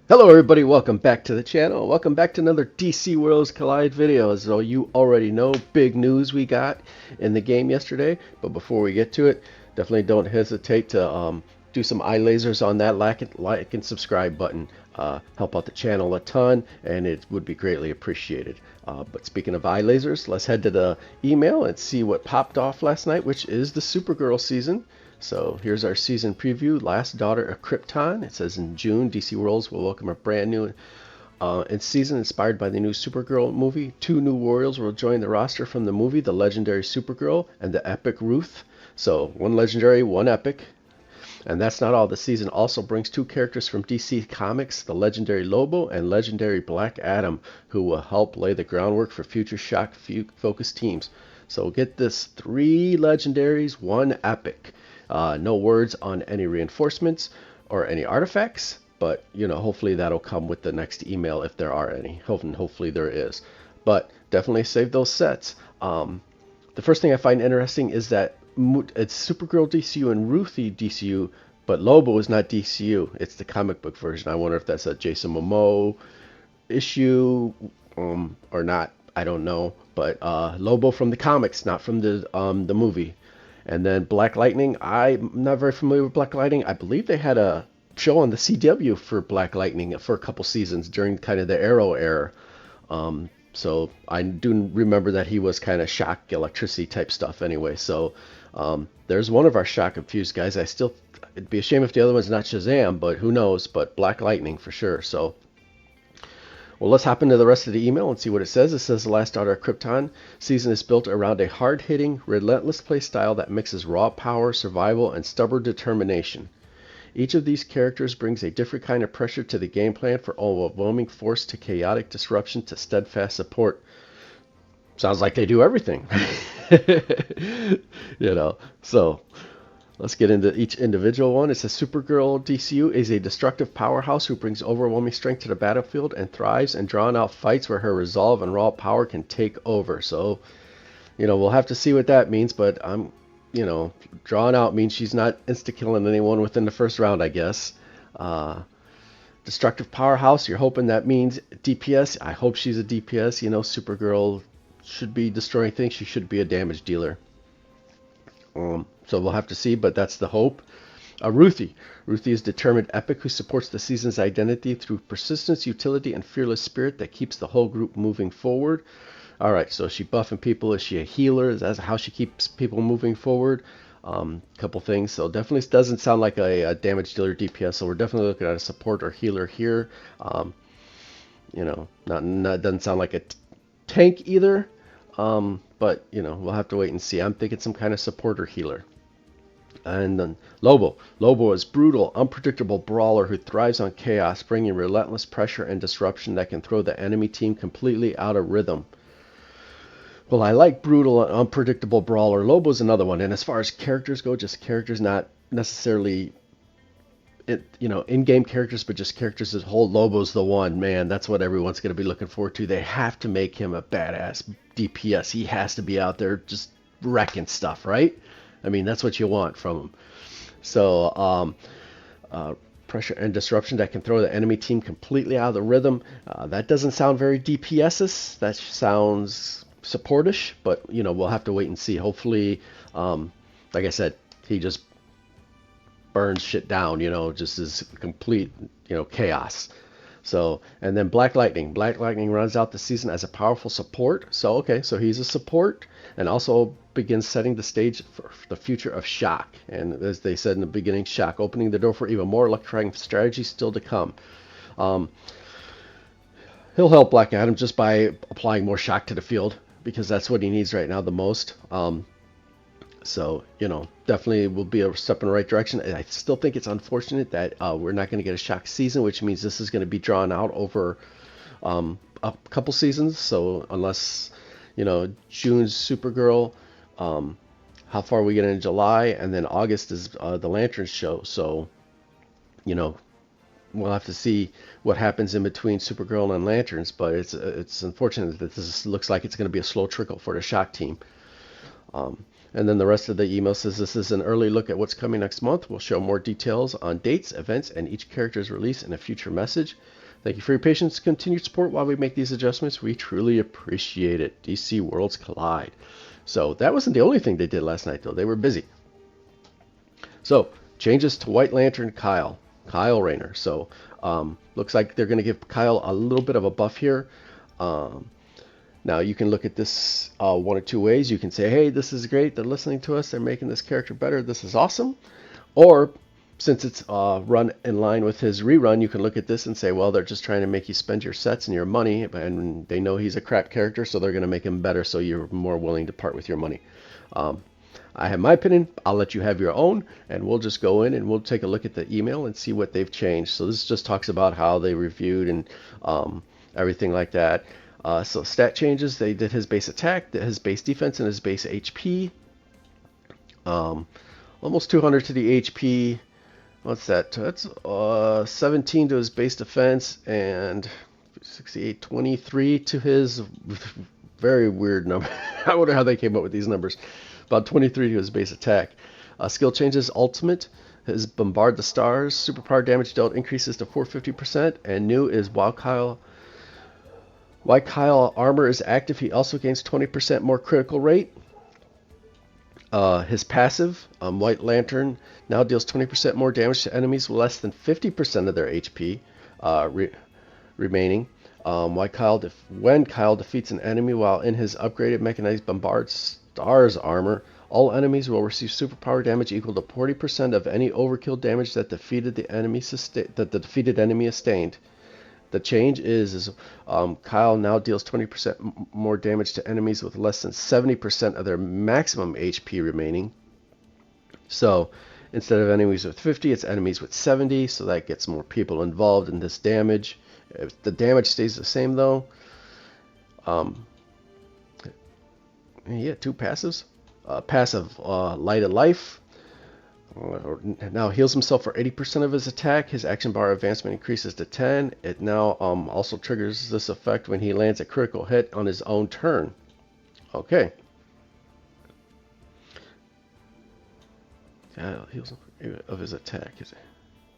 Hello everybody, welcome back to the channel. Welcome back to another DC Worlds Collide video. So you already know, big news we got in the game yesterday. But before we get to it, definitely don't hesitate to do some eye lasers on that like and subscribe button. Help out the channel a ton, and it would be greatly appreciated. But speaking of eye lasers, let's head to the email and see what popped off last night, which is the Supergirl season. So here's our season preview. Last Daughter of Krypton. It says in June, DC Worlds will welcome a brand new season inspired by the new Supergirl movie. Two new Warriors will join the roster from the movie, the legendary Supergirl and the epic Ruth. So one legendary, one epic. And that's not all. The season also brings two characters from DC Comics, the legendary Lobo and legendary Black Adam, who will help lay the groundwork for future shock-focused teams. So get this, three legendaries, one epic. No words on any reinforcements or any artifacts, but hopefully that'll come with the next email if there are any. Hopefully there is. But definitely save those sets. The first thing I find interesting is that it's Supergirl DCU and Ruthie DCU, but Lobo is not DCU. It's the comic book version. I wonder if that's a Jason Momoa issue or not. I don't know. But Lobo from the comics, not from the movie. And then Black Lightning, I'm not very familiar with Black Lightning. I believe they had a show on the CW for Black Lightning for a couple seasons during kind of the Arrow era. So I do remember that he was kind of shock electricity type stuff anyway. So there's one of our shock confused guys. It'd be a shame if the other one's not Shazam, but who knows? But Black Lightning for sure. So well, let's hop into the rest of the email and see what it says. It says The Last Daughter of Krypton season is built around a hard-hitting, relentless play style that mixes raw power, survival, and stubborn determination. Each of these characters brings a different kind of pressure to the game plan, from overwhelming force to chaotic disruption to steadfast support. Sounds like they do everything. So let's get into each individual one. It says Supergirl DCU is a destructive powerhouse who brings overwhelming strength to the battlefield and thrives in drawn-out fights where her resolve and raw power can take over. So, we'll have to see what that means, but drawn out means she's not insta-killing anyone within the first round, I guess. Destructive powerhouse, you're hoping that means DPS. I hope she's a DPS. Supergirl should be destroying things. She should be a damage dealer. So we'll have to see, but that's the hope. Ruthie. Ruthie is determined epic who supports the season's identity through persistence, utility, and fearless spirit that keeps the whole group moving forward. All right, so is she buffing people? Is she a healer? Is that how she keeps people moving forward? Couple things. So definitely doesn't sound like a damage dealer DPS. So we're definitely looking at a support or healer here. Not doesn't sound like a tank either. But we'll have to wait and see. I'm thinking some kind of support or healer. And then Lobo. Lobo is brutal, unpredictable brawler who thrives on chaos, bringing relentless pressure and disruption that can throw the enemy team completely out of rhythm. Well, I like brutal and unpredictable brawler. Lobo's another one. And as far as characters go, just characters, not necessarily in-game characters, but just characters as a whole. Lobo's the one, man. That's what everyone's going to be looking forward to. They have to make him a badass DPS. He has to be out there just wrecking stuff, right? I mean, that's what you want from him. So, pressure and disruption that can throw the enemy team completely out of the rhythm. That doesn't sound very DPS-ish. That sounds supportish, but we'll have to wait and see. Hopefully, like I said, he just burns shit down, just is complete, chaos. So, and then Black Lightning. Black Lightning runs out the season as a powerful support. So, okay, so he's a support and also begins setting the stage for the future of Shock. And as they said in the beginning, Shock, opening the door for even more electrifying strategies still to come. He'll help Black Adam just by applying more shock to the field because that's what he needs right now the most. So, definitely will be a step in the right direction. I still think it's unfortunate that we're not going to get a Shock season, which means this is going to be drawn out over a couple seasons. So unless, June's Supergirl, how far we get in July, and then August is the Lanterns show. So, we'll have to see what happens in between Supergirl and Lanterns. But it's unfortunate that this looks like it's going to be a slow trickle for the Shock team. And then the rest of the email says this is an early look at what's coming next month. We'll show more details on dates, events, and each character's release in a future message. Thank you for your patience and continued support while we make these adjustments. We truly appreciate it. DC Worlds Collide. So that wasn't the only thing they did last night, though. They were busy. So changes to White Lantern Kyle Rayner. So looks like they're going to give Kyle a little bit of a buff here. Now you can look at this one or two ways. You can say, hey, this is great. They're listening to us. They're making this character better. This is awesome. Or since it's run in line with his rerun, you can look at this and say, well, they're just trying to make you spend your sets and your money. And they know he's a crap character, so they're going to make him better so you're more willing to part with your money. I have my opinion. I'll let you have your own, and we'll just go in and we'll take a look at the email and see what they've changed. So this just talks about how they reviewed and everything like that. So stat changes, they did his base attack, his base defense, and his base HP. Almost 200 to the HP. What's that? That's 17 to his base defense and 68, 23 to his very weird number. I wonder how they came up with these numbers. About 23 to his base attack. Skill changes, ultimate. His Bombard the Stars. Superpower damage dealt increases to 450%. And new is while Kyle armor is active, he also gains 20% more critical rate. His passive, White Lantern, now deals 20% more damage to enemies with less than 50% of their HP remaining. When Kyle defeats an enemy while in his upgraded mechanized Bombard Stars armor, all enemies will receive superpower damage equal to 40% of any overkill damage that the defeated enemy sustained. The change is Kyle now deals 20% more damage to enemies with less than 70% of their maximum HP remaining. So instead of enemies with 50, it's enemies with 70, so that gets more people involved in this damage. If the damage stays the same though. Yeah, two passives. Passive, Light of Life. Now heals himself for 80% of his attack. His action bar advancement increases to 10. It now also triggers this effect when he lands a critical hit on his own turn. Okay. Yeah, heals of his attack.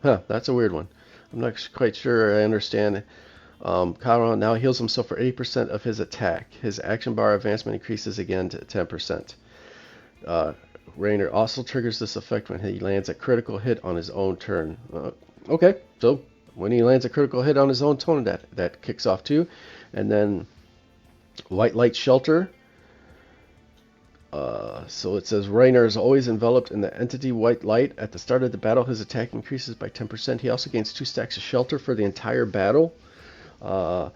Huh, that's a weird one. I'm not quite sure I understand. Kyle now heals himself for 80% of his attack. His action bar advancement increases again to 10%. Rayner also triggers this effect when he lands a critical hit on his own turn. Okay, so when he lands a critical hit on his own turn, that kicks off too. And then White Light Shelter. So it says Rayner is always enveloped in the entity White Light. At the start of the battle, his attack increases by 10%. He also gains 2 stacks of shelter for the entire battle. Kyle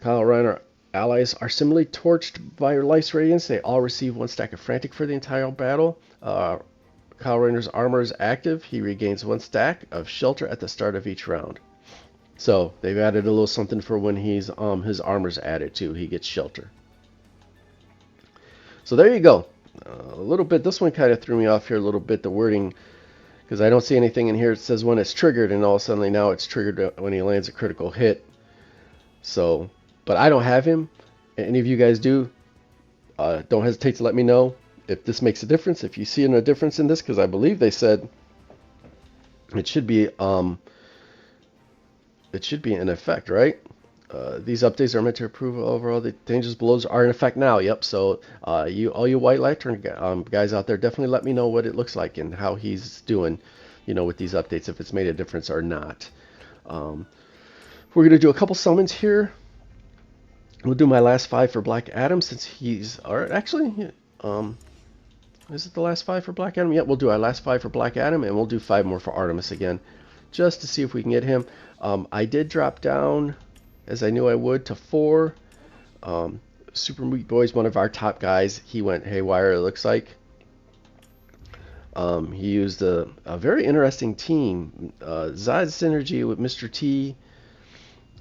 Rayner allies are similarly torched by Life's Radiance. They all receive 1 stack of Frantic for the entire battle. Kyle Rayner's armor is active. He regains 1 stack of shelter at the start of each round. So they've added a little something for when he's his armor's added too. He gets shelter. So there you go. A little bit. This one kind of threw me off here a little bit. The wording, because I don't see anything in here. It says when it's triggered, and all of a sudden now it's triggered when he lands a critical hit. So, but I don't have him. Any of you guys do? Don't hesitate to let me know if this makes a difference. If you see a difference in this, because I believe they said it should be in effect, right? These updates are meant to improve overall. The dangers below are in effect now. Yep. So all you White Lantern guys out there, definitely let me know what it looks like and how he's doing, with these updates, if it's made a difference or not. We're gonna do a couple summons here. We'll do my last 5 for Black Adam since he's, or actually, is it the last 5 for Black Adam? Yeah, we'll do our last 5 for Black Adam, and we'll do 5 more for Artemis again, just to see if we can get him. I did drop down, as I knew I would, to 4. Super Meat Boy's one of our top guys. He went haywire, it looks like. He used a very interesting team. Zod synergy with Mr. T.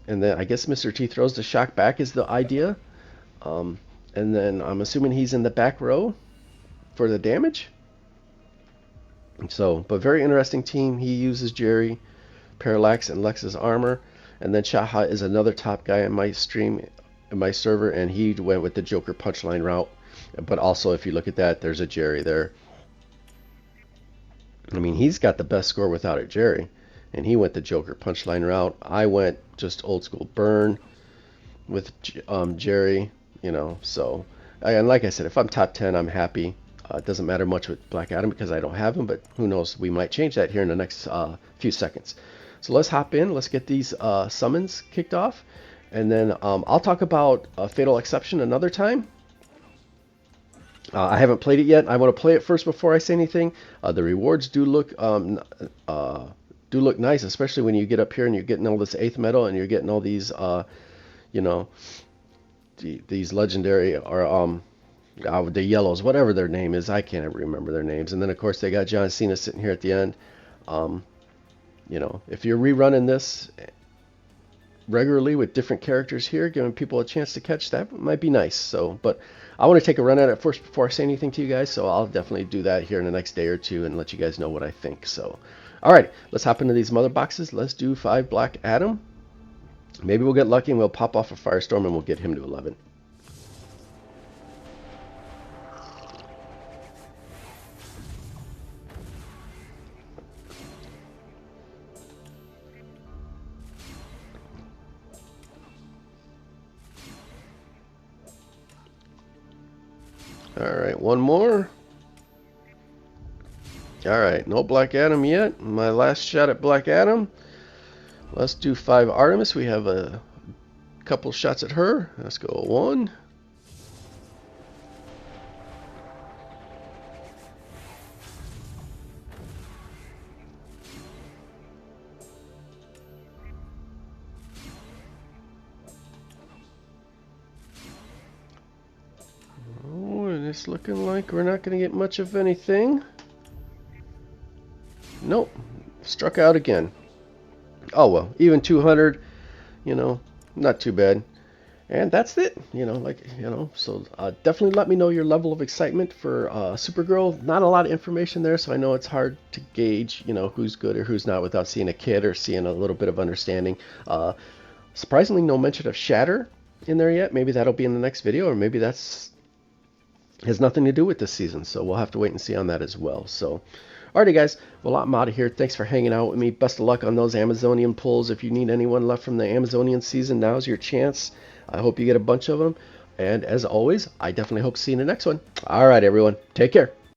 And then I guess Mr. T throws the shock back is the idea. And then I'm assuming he's in the back row for the damage. So, but very interesting team. He uses Jerry, Parallax, and Lex's armor. And then Shaha is another top guy in my stream, in my server, and he went with the Joker punchline route. But also, if you look at that, there's a Jerry there. I mean, he's got the best score without a Jerry. And he went the Joker punchline route. I went just old school burn with Jerry, you know. So, and like I said, if I'm top 10, I'm happy. It doesn't matter much with Black Adam because I don't have him, but who knows? We might change that here in the next few seconds. So let's hop in. Let's get these summons kicked off. And then I'll talk about Fatal Exception another time. I haven't played it yet. I want to play it first before I say anything. The rewards do look nice, especially when you get up here and you're getting all this 8th metal and you're getting all these, you know, these legendary or the yellows, whatever their name is. I can't ever remember their names. And then of course they got John Cena sitting here at the end. You know, if you're rerunning this regularly with different characters here, giving people a chance to catch, that might be nice. So, but I want to take a run at it first before I say anything to you guys, so I'll definitely do that here in the next day or two and let you guys know what I think. So, alright, let's hop into these mother boxes. Let's do 5 Black Adam. Maybe we'll get lucky and we'll pop off a Firestorm and we'll get him to 11. Alright, one more. Alright, no Black Adam yet. My last shot at Black Adam. Let's do 5 Artemis. We have a couple shots at her. Let's go 1. Oh, and it's looking like we're not going to get much of anything. Nope. Struck out again. Oh well, even 200, you know, not too bad. And that's it, you know, like, you know, so definitely let me know your level of excitement for Supergirl. Not a lot of information there, so I know it's hard to gauge, you know, who's good or who's not without seeing a kid or seeing a little bit of understanding. Surprisingly, no mention of Shatter in there yet. Maybe that'll be in the next video, or maybe that's has nothing to do with this season, so we'll have to wait and see on that as well. So, alrighty guys, well I'm out of here. Thanks for hanging out with me. Best of luck on those Amazonian pulls. If you need anyone left from the Amazonian season, now's your chance. I hope you get a bunch of them. And as always, I definitely hope to see you in the next one. Alright everyone, take care.